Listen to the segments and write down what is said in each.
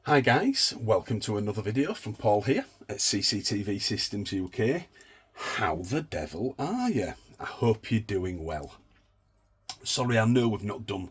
Hi guys, welcome to another video from Paul here at CCTV Systems UK. How the devil are you? I hope you're doing well. Sorry, I know we've not done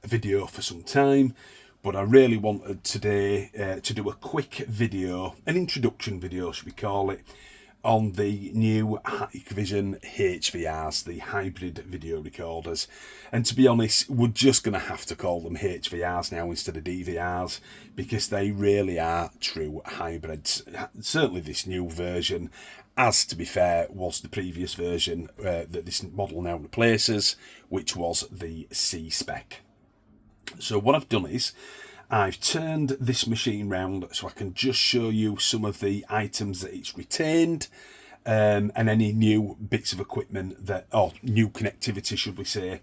a video for some time, but I really wanted today to do a quick video, an introduction video should we call it, on the new Hikvision HVRs, the hybrid video recorders. And to be honest, we're just going to have to call them HVRs now instead of DVRs, because they really are true hybrids. Certainly this new version, as to be fair, was the previous version that this model now replaces, which was the C-spec. So what I've done is, I've turned this machine round so I can just show you some of the items that it's retained and any new bits of equipment that, or new connectivity should we say,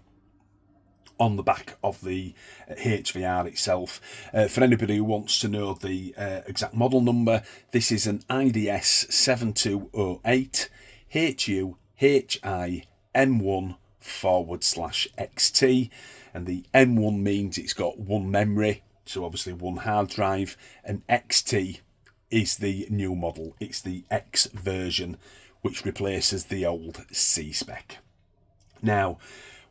on the back of the HVR itself. For anybody who wants to know the exact model number, this is an IDS 7208 HU-HI M1/XT, and the M1 means it's got one memory, so obviously one hard drive, and XT is the new model. It's the X version, which replaces the old C-spec. Now,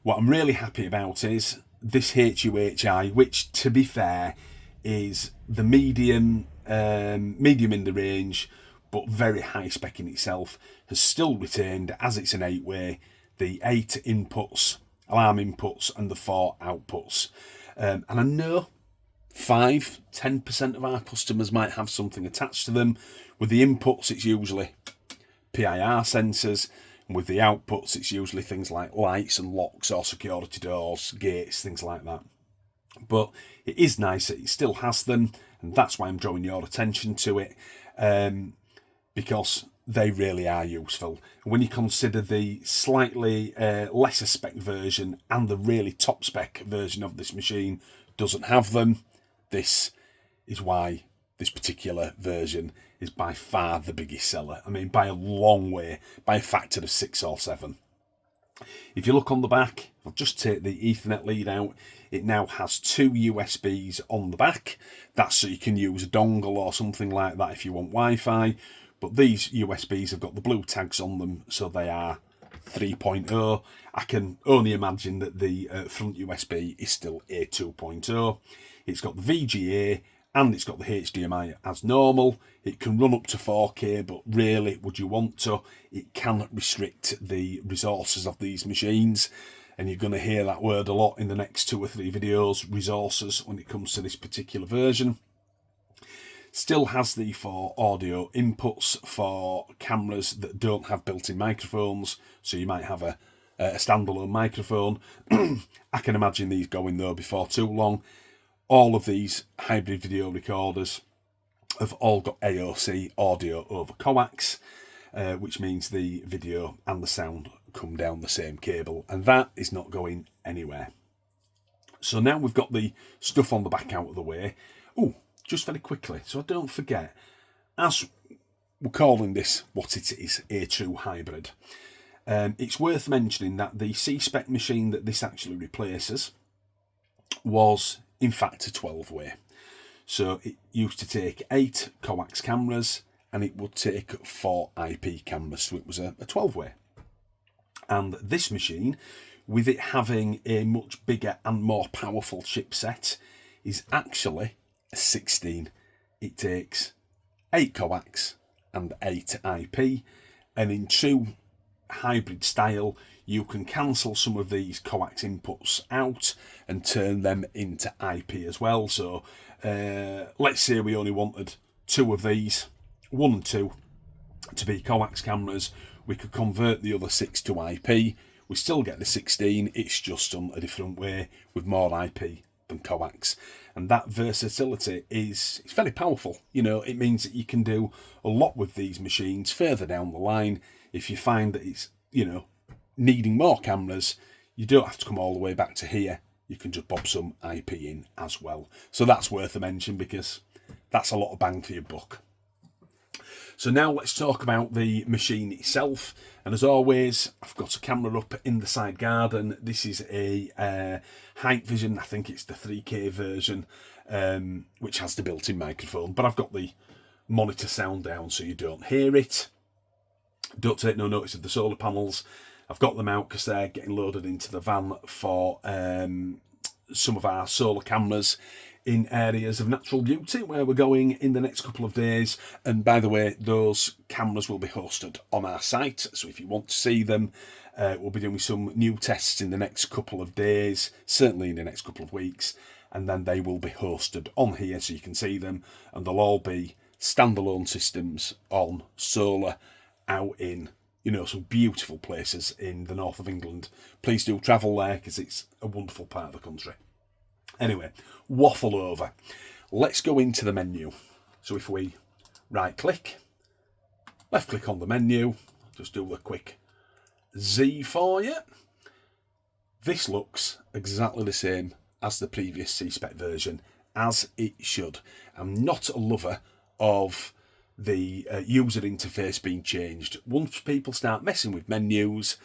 what I'm really happy about is this HU-HI, which to be fair is the medium in the range, but very high spec in itself, has still retained, as it's an 8-way, the 8 inputs, alarm inputs, and the 4 outputs. And I know 5-10% of our customers might have something attached to them. With the inputs, it's usually PIR sensors, and with the outputs, it's usually things like lights and locks or security doors, gates, things like that. But it is nice that it still has them, and that's why I'm drawing your attention to it, because they really are useful. When you consider the slightly lesser spec version and the really top spec version of this machine doesn't have them, this is why this particular version is by far the biggest seller. I mean, by a long way, by a factor of 6 or 7. If you look on the back, I'll just take the Ethernet lead out. It now has 2 USBs on the back. That's so you can use a dongle or something like that if you want Wi-Fi. But these USBs have got the blue tags on them, so they are 3.0. I can only imagine that the front USB is still a 2.0. It's got the VGA and it's got the HDMI as normal. It can run up to 4K, but really, would you want to? It can restrict the resources of these machines, and you're going to hear that word a lot in the next 2 or 3 videos, resources, when it comes to this particular version. Still has the 4 audio inputs for cameras that don't have built-in microphones, so you might have a standalone microphone. I can imagine these going though before too long. All of these hybrid video recorders have all got AOC, audio over coax, which means the video and the sound come down the same cable, and that is not going anywhere. So now we've got the stuff on the back out of the way. Oh, just very quickly, so I don't forget, as we're calling this what it is, a true hybrid, it's worth mentioning that the C-spec machine that this actually replaces was in fact a 12-way. So it used to take 8 coax cameras and it would take 4 IP cameras, so it was a 12-way. And this machine, with it having a much bigger and more powerful chipset, is actually a 16. It takes 8 coax and 8 IP, and in true hybrid style, you can cancel some of these coax inputs out and turn them into IP as well. So let's say we only wanted 2 of these, 1 and 2, to be coax cameras. We could convert the other 6 to IP. We still get the 16, it's just done a different way with more IP than coax. And that versatility is very powerful. You know, it means that you can do a lot with these machines further down the line. If you find that it's, you know, needing more cameras, you don't have to come all the way back to here. You can just bob some IP in as well. So that's worth a mention, because that's a lot of bang for your buck. So now let's talk about the machine itself. And as always, I've got a camera up in the side garden. This is a Hikvision, I think it's the 3K version, which has the built-in microphone. But I've got the monitor sound down so you don't hear it. Don't take no notice of the solar panels. I've got them out because they're getting loaded into the van for some of our solar cameras in areas of natural beauty where we're going in the next couple of days. And by the way, those cameras will be hosted on our site, so if you want to see them, we'll be doing some new tests in the next couple of days, certainly in the next couple of weeks, and then they will be hosted on here so you can see them, and they'll all be standalone systems on solar out in, you know, some beautiful places in the north of England. Please do travel there because it's a wonderful part of the country. Anyway, waffle over. Let's go into the menu. So if we right click, left click on the menu, just do a quick Z for you. This looks exactly the same as the previous C-Spec version, as it should. I'm not a lover of the user interface being changed. Once people start messing with menus,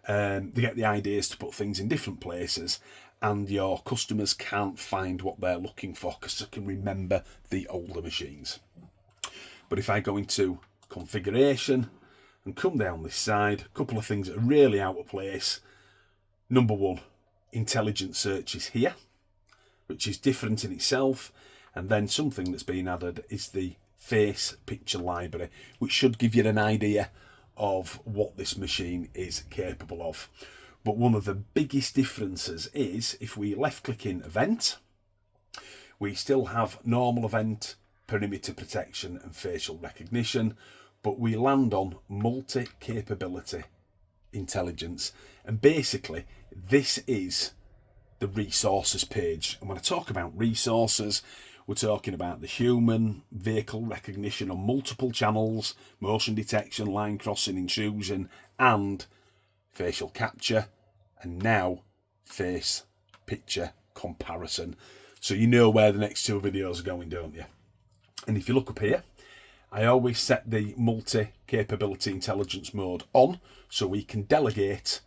they get the ideas to put things in different places, and your customers can't find what they're looking for because they can remember the older machines. But if I go into configuration and come down this side, a couple of things that are really out of place. Number one, intelligent search is here, which is different in itself. And then something that's been added is the face picture library, which should give you an idea of what this machine is capable of. But one of the biggest differences is if we left click in event, we still have normal event, perimeter protection and facial recognition, but we land on multi-capability intelligence. And basically this is the resources page. And when I talk about resources, we're talking about the human vehicle recognition on multiple channels, motion detection, line crossing, intrusion, and facial capture, and now face picture comparison. So you know where the next two videos are going, don't you? And if you look up here, I always set the multi-capability intelligence mode on so we can delegate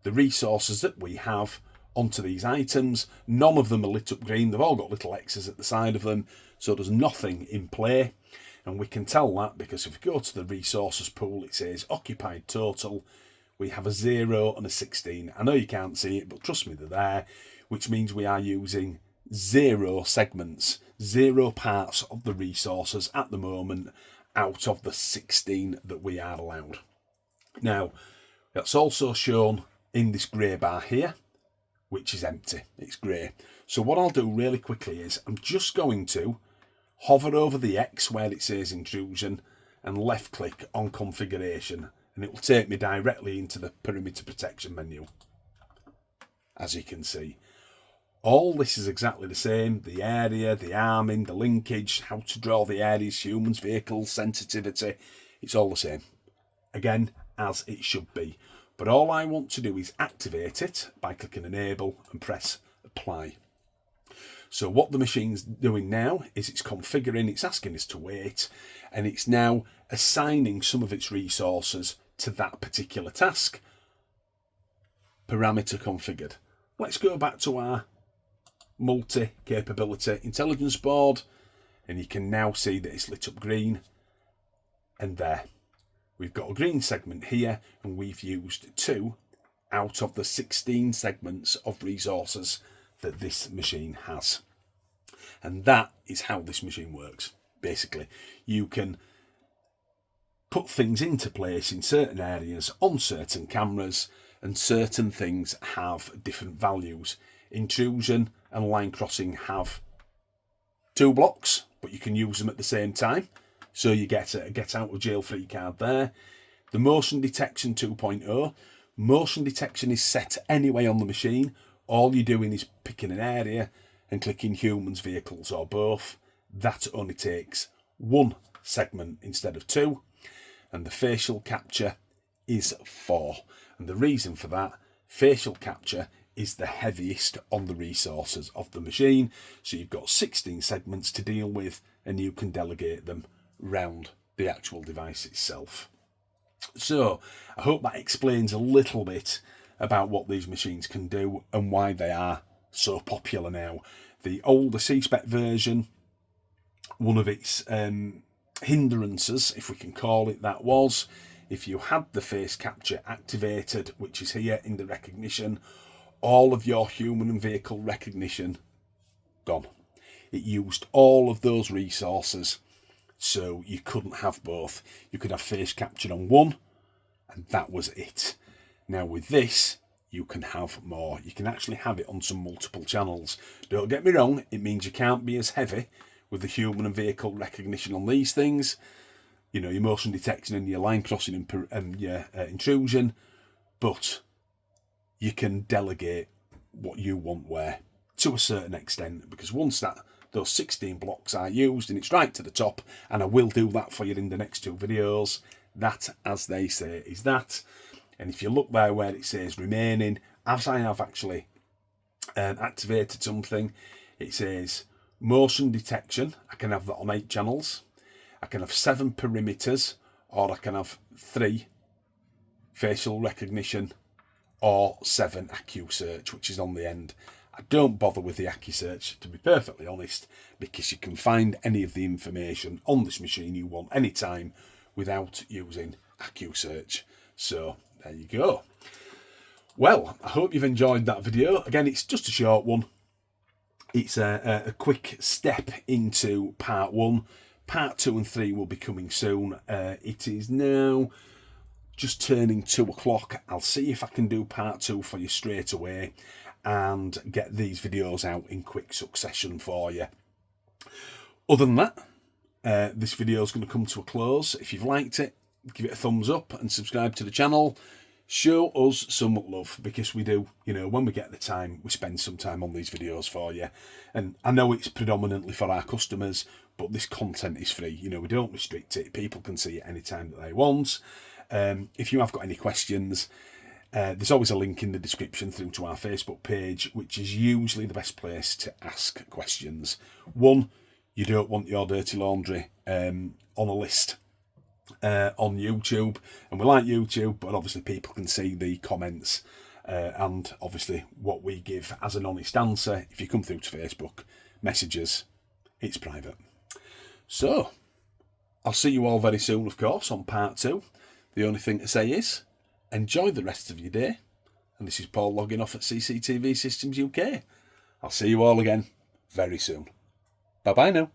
the resources that we have onto these items. None of them are lit up green. They've all got little X's at the side of them, so there's nothing in play. And we can tell that because if we go to the resources pool, it says occupied total. We have a 0 and a 16. I know you can't see it, but trust me, they're there, which means we are using 0 segments, 0 parts of the resources at the moment out of the 16 that we are allowed. Now, that's also shown in this grey bar here, which is empty. It's grey. So what I'll do really quickly is I'm just going to hover over the X where it says intrusion and left click on configuration, and it will take me directly into the perimeter protection menu. As you can see, all this is exactly the same. The area, the arming, the linkage, how to draw the areas, humans, vehicles, sensitivity, it's all the same. Again, as it should be. But all I want to do is activate it by clicking enable and press apply. So what the machine's doing now is it's configuring, it's asking us to wait, and it's now assigning some of its resources to that particular task. Parameter configured. Let's go back to our multi-capability intelligence board, and you can now see that it's lit up green, and there. We've got a green segment here, and we've used 2 out of the 16 segments of resources that this machine has. And that is how this machine works. Basically, you can put things into place in certain areas on certain cameras, and certain things have different values. Intrusion and line crossing have 2 blocks, but you can use them at the same time. So you get a get out of jail free card there. The motion detection 2.0. Motion detection is set anyway on the machine. All you're doing is picking an area and clicking humans, vehicles, or both. That only takes 1 segment instead of 2. And the facial capture is 4. And the reason for that, facial capture is the heaviest on the resources of the machine. So you've got 16 segments to deal with, and you can delegate them round the actual device itself. So I hope that explains a little bit about what these machines can do and why they are so popular now. The older C-Spec version, one of its hindrances, if we can call it that, was if you had the face capture activated, which is here in the recognition, all of your human and vehicle recognition gone. It used all of those resources, so you couldn't have both. You could have face capture on one, and that was it. Now with this, you can have more. You can actually have it on some multiple channels. Don't get me wrong, it means you can't be as heavy with the human and vehicle recognition on these things. You know, your motion detection and your line crossing and your intrusion, but you can delegate what you want where to a certain extent, because once those 16 blocks are used and it's right to the top, and I will do that for you in the next 2 videos, that, as they say, is that. And if you look there where it says remaining, as I have actually activated something, it says motion detection. I can have that on 8 channels. I can have 7 perimeters, or I can have 3 facial recognition, or 7 AccuSearch, which is on the end. I don't bother with the AccuSearch, to be perfectly honest, because you can find any of the information on this machine you want anytime without using AccuSearch. So there you go. Well, I hope you've enjoyed that video. Again, it's just a short one. It's a quick step into part 1. Part 2 and 3 will be coming soon. It is now just turning 2 o'clock. I'll see if I can do part 2 for you straight away and get these videos out in quick succession for you. Other than that, this video is going to come to a close. If you've liked it, give it a thumbs up and subscribe to the channel. Show us some love, because we do, you know, when we get the time, we spend some time on these videos for you. And I know it's predominantly for our customers, but this content is free. You know, we don't restrict it. People can see it anytime that they want. If you have got any questions, there's always a link in the description through to our Facebook page, which is usually the best place to ask questions. One, you don't want your dirty laundry on a list on YouTube, and we like YouTube, but obviously people can see the comments and obviously what we give as an honest answer. If you come through to Facebook messages, it's private. So I'll see you all very soon, of course, on part 2. The only thing to say is enjoy the rest of your day, and this is Paul logging off at CCTV Systems UK. I'll see you all again very soon. Bye bye now.